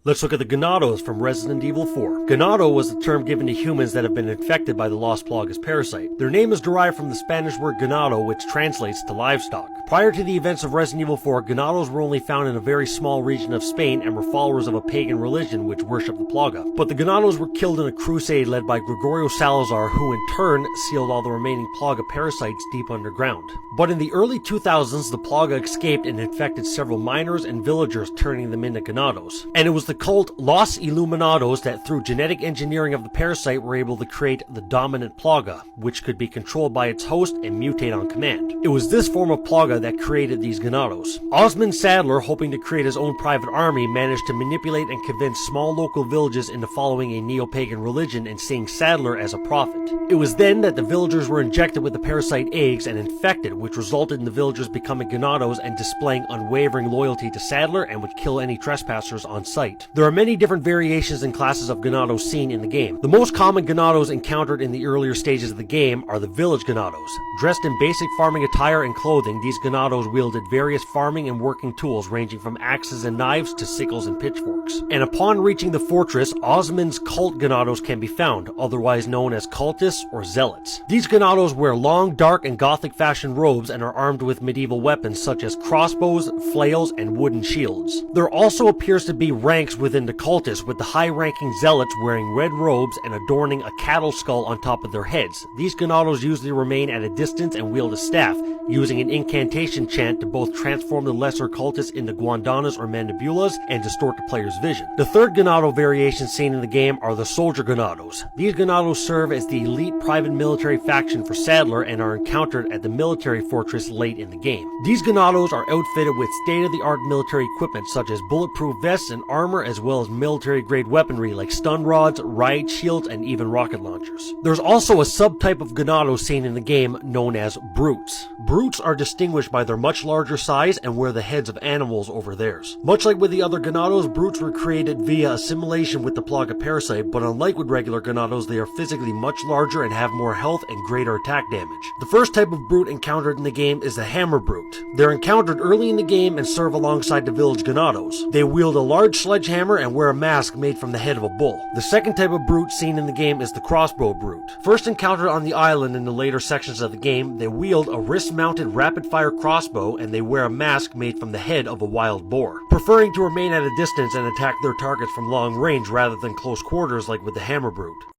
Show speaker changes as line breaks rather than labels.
Let's look at the Ganados from Resident Evil 4. Ganado was the term given to humans that have been infected by the Lost Plagas parasite. Their name is derived from the Spanish word ganado, which translates to livestock. Prior to the events of Resident Evil 4, Ganados were only found in a very small region of Spain and were followers of a pagan religion which worshipped the Plaga. But the Ganados were killed in a crusade led by Gregorio Salazar, who in turn sealed all the remaining Plaga parasites deep underground. But in the early 2000s, the Plaga escaped and infected several miners and villagers, turning them into Ganados. And it was the cult Los Illuminados that through genetic engineering of the parasite were able to create the dominant Plaga, which could be controlled by its host and mutate on command. It was this form of Plaga that created these Ganados. Osmond Sadler, hoping to create his own private army, managed to manipulate and convince small local villages into following a neo-pagan religion and seeing Sadler as a prophet. It was then that the villagers were injected with the parasite eggs and infected, which resulted in the villagers becoming Ganados and displaying unwavering loyalty to Sadler and would kill any trespassers on sight. There are many different variations and classes of Ganados seen in the game. The most common Ganados encountered in the earlier stages of the game are the village Ganados. Dressed in basic farming attire and clothing, these Ganados wielded various farming and working tools ranging from axes and knives to sickles and pitchforks. And upon reaching the fortress, Osmond's cult Ganados can be found, otherwise known as cultists or zealots. These Ganados wear long, dark, and gothic fashion robes and are armed with medieval weapons such as crossbows, flails, and wooden shields. There also appears to be ranks within the cultists, with the high-ranking zealots wearing red robes and adorning a cattle skull on top of their heads. These Ganados usually remain at a distance and wield a staff, using an incantation chant to both transform the lesser cultists into guandanas or mandibulas and distort the player's vision. The third Ganado variation seen in the game are the soldier Ganados. These Ganados serve as the elite private military faction for Sadler and are encountered at the military fortress late in the game. These Ganados are outfitted with state-of-the-art military equipment such as bulletproof vests and armor, as well as military-grade weaponry like stun rods, riot shields, and even rocket launchers. There's also a subtype of Ganados seen in the game known as brutes. Brutes are distinguished by their much larger size and wear the heads of animals over theirs. Much like with the other Ganados, brutes were created via assimilation with the Plaga parasite, but unlike with regular Ganados, they are physically much larger and have more health and greater attack damage. The first type of brute encountered in the game is the hammer brute. They're encountered early in the game and serve alongside the village Ganados. They wield a large sledgehammer and wear a mask made from the head of a bull. The second type of brute seen in the game is the crossbow brute. First encountered on the island in the later sections of the game, they wield a wrist-mounted rapid-fire crossbow and they wear a mask made from the head of a wild boar, preferring to remain at a distance and attack their targets from long range rather than close quarters like with the hammer brute.